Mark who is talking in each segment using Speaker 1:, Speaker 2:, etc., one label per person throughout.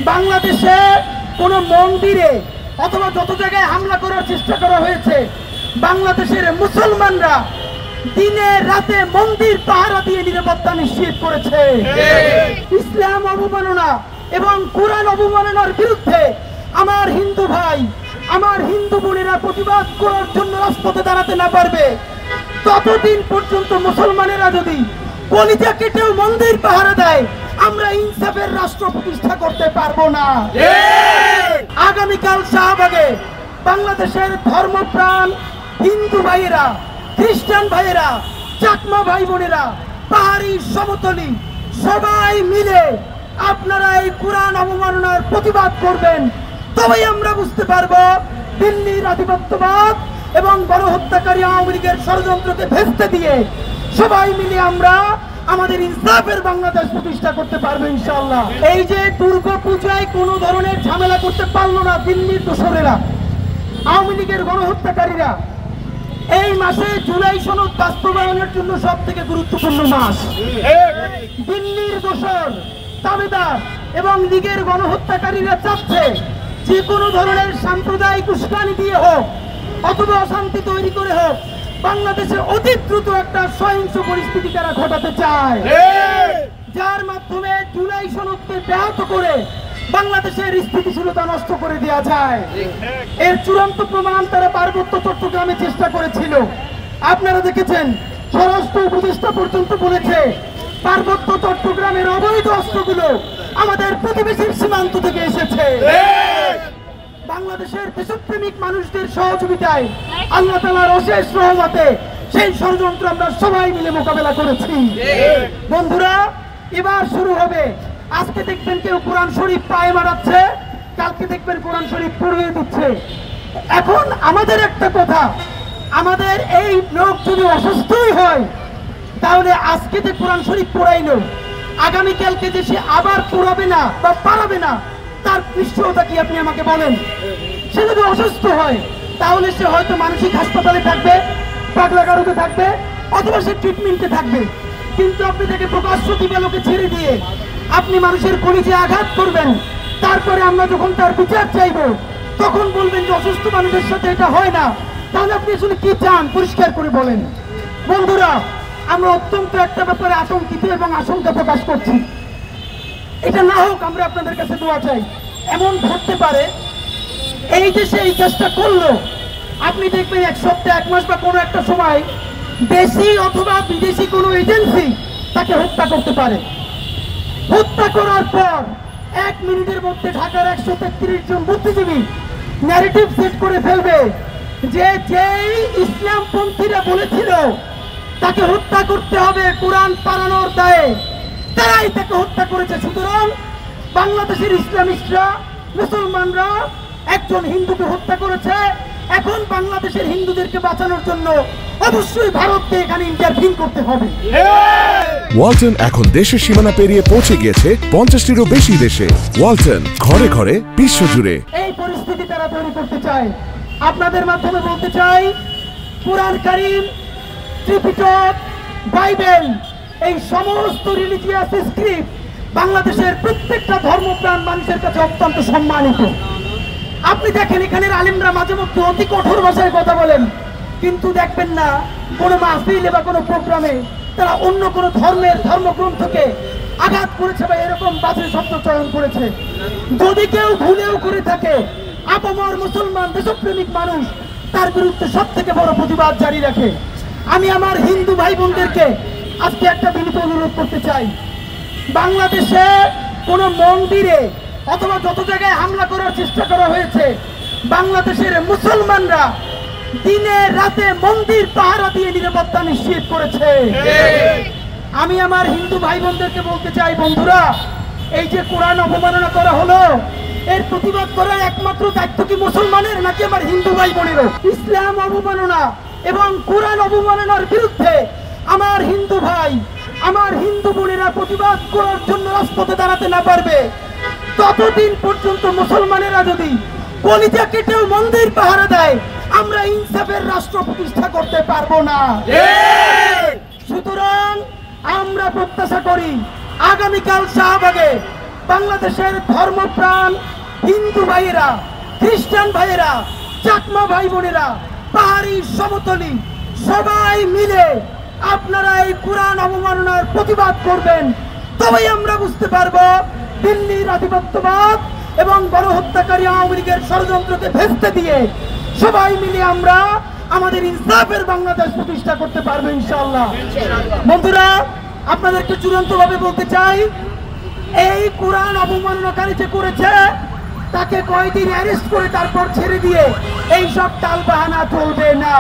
Speaker 1: বাংলাদেশে কোনো মন্দিরে অথবা যত জায়গায় হামলা করার চেষ্টা করা হয়েছে, বাংলাদেশের মুসলমানরা দিনে রাতে মন্দির পাহারা দিয়ে নিরাপত্তা নিশ্চিত করেছে। ইসলাম অবমাননা এবং কোরআন অবমাননার বিরুদ্ধে আমার হিন্দু ভাই, আমার হিন্দু বোনেরা প্রতিবাদ করার জন্য রাজপথে দাঁড়াতে না পারবে, ততদিন পর্যন্ত মুসলমানেরা যদি কলিজা কেটেও মন্দির পাহারা দেয়, আমরা ইনসাফের রাষ্ট্র প্রতিষ্ঠা করতে পারবো না। আগামীকাল শাহবাগে বাংলাদেশের ধর্মপ্রাণ হিন্দু ভাইয়েরা, খ্রিস্টান ভাইয়েরা, চাকমা ভাই বোনেরা, পাহাড়ি সমতলী সবাই মিলে আপনারা এই কোরআন অবমাননার প্রতিবাদ করবেন। তবেই আমরা বুঝতে পারবো দিল্লির আধিপত্যবাদ এবং গণহত্যাকারী আওয়ামী লীগের ষড়যন্ত্রকে ভেস্তে দিয়ে সবাই মিলে আমরা আমাদের ইনসাফের বাংলাদেশ প্রতিষ্ঠা করতে পারবো ইনশাআল্লাহ। এই যে দুর্গা পূজায় কোনো ধরনের ঝামেলা করতে পারলো না দিল্লির দোসরেরা, আওয়ামী লীগের গণহত্যাকারীরা, এই মাসে জুলাই সনদ বাস্তবায়নের জন্য সব থেকে গুরুত্বপূর্ণ মাস। দিল্লির দোসর, দাবিদার এবং লীগের গণহত্যাকারীরা চাচ্ছে যে কোনো ধরনের সাম্প্রদায়িক উস্কানি দিয়ে হোক অথবা অশান্তি তৈরি করে হোক বাংলাদেশে অতি দ্রুত একটা সহিংস পরিস্থিতি তারা ঘটাতে চায়, যার মাধ্যমে জুলাই সনদকে ব্যাহত করে বাংলাদেশের স্থিতিশীলতা নষ্ট করে দেওয়া যায়। এর চূড়ান্ত প্রমাণ তারা পার্বত্য চট্টগ্রামে চেষ্টা করেছিল। আপনারা দেখেছেন, স্বরাষ্ট্র উপদেষ্টা পর্যন্ত বলেছে পার্বত্য চট্টগ্রামের অবৈধ অস্ত্রগুলো আমাদের প্রতিবেশীর সীমান্ত থেকে এসেছে। বাংলাদেশের দেশপ্রেমিক মানুষদের সহযোগিতায়, আল্লাহ তাআলার অশেষ রহমতে সেই ষড়যন্ত্র আমরা সবাই মিলে মোকাবেলা করেছি। বন্ধুরা, এবার শুরু হবে। আজকে দেখবেন কেউ কোরআন শরীফ পায়ে মারাচ্ছে, কালকে দেখবেন কোরআন শরীফ পড়িয়ে দিচ্ছে। এখন আমাদের একটা কথা, আমাদের এই লোক যদি অসুস্থই হয় তাহলে আজকে যে কোরআন শরীফ পড়াইলো, আগামীকালকে যে সে আবার পড়াবে না বা পারাবে না, তার নিশ্চয়তা কি আপনি আমাকে বলেন? সে যদি অসুস্থ হয় তাহলে সে হয়তো মানসিক হাসপাতালে থাকবে, পাগলাগারদে থাকবে, অথবা সে ট্রিটমেন্টে থাকবে। কিন্তু আপনি তাকে প্রকাশ্য দিবালোকে ছেড়ে দিয়ে আপনি মানুষের কলিজে আঘাত করবেন, তারপরে আমরা যখন তার বিচার চাইব তখন বলবেন যে অসুস্থ মানুষের সাথে এটা হয় না। তাহলে আপনি আসলে কি চান পরিষ্কার করে বলেন। বন্ধুরা, আমরা অত্যন্ত একটা ব্যাপারে আতঙ্কিত এবং আশঙ্কা প্রকাশ করছি। এটা না হোক, আমরা আপনাদের কাছে দোয়া চাই। এমন ঘটতে পারে এই যে সে এই কাজটা করলো, আপনি দেখবেন এক সপ্তাহ, এক মাস বা কোনো একটা সময় দেশি অথবা বিদেশি কোনো এজেন্সি তাকে হত্যা করতে পারে। হত্যা করার পর 1 মিনিটের মধ্যে ঢাকার 133 জন বুদ্ধিজীবী ন্যারেটিভ সেট করে ফেলবে যে যেই ইসলামপন্থীরা বলেছিল তাকে হত্যা করতে হবে কোরআন পালানোর দায়ে, তারাই তাকে হত্যা করেছে। সুতরাং বাংলাদেশের ইসলামিস্টরা, মুসলমানরা একজন হিন্দুকে হত্যা করেছে। এখন বাংলাদেশের হিন্দুদেরকে বাঁচানোর জন্য অবশ্যই ভারতকে এখানে ইন্টারভিউ করতে হবে।
Speaker 2: ওয়ালটন এখন দেশের সীমানা পেরিয়ে পৌঁছে গিয়েছে 50টিরও বেশি দেশে। ওয়ালটন, ঘরে ঘরে বিশ্বজুড়ে।
Speaker 1: এই পরিস্থিতি তারা তৈরি করতে চায়। আপনাদের মাধ্যমে বলতে চাই, কুরআন কারীম, ত্রিপিটক, বাইবেল, এই সমস্ত রিলিজিয়াস স্ক্রিপ্ট বাংলাদেশের প্রত্যেকটা ধর্মপ্রাণ মানুষের কাছে অত্যন্ত সম্মানিত। আপনি দেখেন এখানের আলেমরা মাঝে মধ্যে অতি কঠোর ভাষায় কথা বলেন, কিন্তু দেখবেন না কোনো মাহফিলে বা কোনো প্রোগ্রামে তারা অন্য কোনো ধর্মের ধর্মগ্রন্থকে আঘাত করেছে বা এরকম বাজে শব্দ চয়ন করেছে। যদি কেউ ভুলেও করে থাকে, আপামর মুসলমান দেশপ্রেমিক মানুষ তার বিরুদ্ধে সব থেকে বড় প্রতিবাদ জারি রাখে। আমি আমার হিন্দু ভাই বোনদেরকে আজকে একটা বিনীত অনুরোধ করতে চাই, বাংলাদেশে কোনো মন্দিরে অথবা যত জায়গায় হামলা করার চেষ্টা করা হয়েছে, বাংলাদেশের মুসলমানরা দিনে রাতে মন্দির পাহারা দিয়ে নিরাপত্তা নিশ্চিত করেছে। আমি আমার হিন্দু ভাই বোনদেরকে বলতে চাই, বন্ধুরা, এই যে কোরআন অবমাননা করা হলো, এর প্রতিবাদ করার একমাত্র দায়িত্ব কি মুসলমানের নাকি আমার হিন্দু ভাই বোনেরও? ইসলাম অবমাননা এবং কোরআন অবমাননার বিরুদ্ধে আমার হিন্দু ভাই, আমার হিন্দু বোনেরা প্রতিবাদ করার জন্য রাজপথে দাঁড়াতে না পারবে, ততদিন পর্যন্ত মুসলমানেরা যদি কলিজা কেটেও মন্দির পাহারা দেয়, আমরা ইনসাফের রাষ্ট্র প্রতিষ্ঠা করতে পারবো না। সুতরাং আমরা প্রত্যাশা করি আগামীকাল শাহবাগে বাংলাদেশের ধর্মপ্রাণ হিন্দু ভাইয়েরা, খ্রিস্টান ভাইয়েরা, চাকমা ভাই বোনেরা, পাহাড়ি সমতলী সবাই মিলে আপনারা এই কোরআন অবমাননার প্রতিবাদ করবেন। তবেই আমরা বুঝতে পারবো দিল্লির আধিপত্যবাদ এবং গণহত্যাকারী আওয়ামী লীগের ষড়যন্ত্রকে ভেস্তে দিয়ে সবাই মিলে আমরা আমাদের ইনসাফের বাংলাদেশ প্রতিষ্ঠা করতে পারবো ইনশাআল্লাহ। বন্ধুরা, আপনাদেরকে চূড়ান্তভাবে বলতে চাই, এই কোরআন অবমাননাকারী যে করেছে তাকে কয়দিন অ্যারেস্ট করে তারপর ছেড়ে দিয়ে এই সব টালবাহানা চলবে না।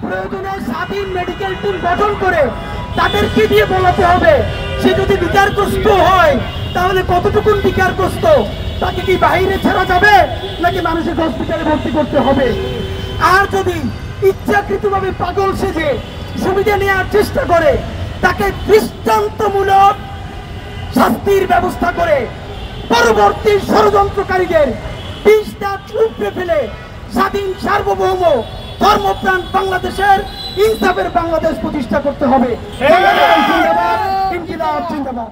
Speaker 1: প্রয়োজনে স্বাধীন মেডিকেল টিম গঠন করে তাদেরকে দিয়ে বলাতে হবে, সে যদি বিচারগ্রস্ত হয় তাহলে কতটুকুন বিচারগ্রস্ত, তাকে কি বাইরে ছাড়া যাবে নাকি মানসিক হসপিটালে ভর্তি করতে হবে। আর যদি ইচ্ছাকৃতভাবে পাগল সেজে সুবিধা নেওয়ার চেষ্টা করে তাকে দৃষ্টান্তমূলক শাস্তির ব্যবস্থা করে পরবর্তী ষড়যন্ত্রকারীদের বিষটা উপড়ে ফেলে স্বাধীন সার্বভৌম ধর্মপ্রাণ বাংলাদেশের ইনসাফের বাংলাদেশ প্রতিষ্ঠা করতে হবে। জিন্দাবাদ, ইনকিলাব জিন্দাবাদ।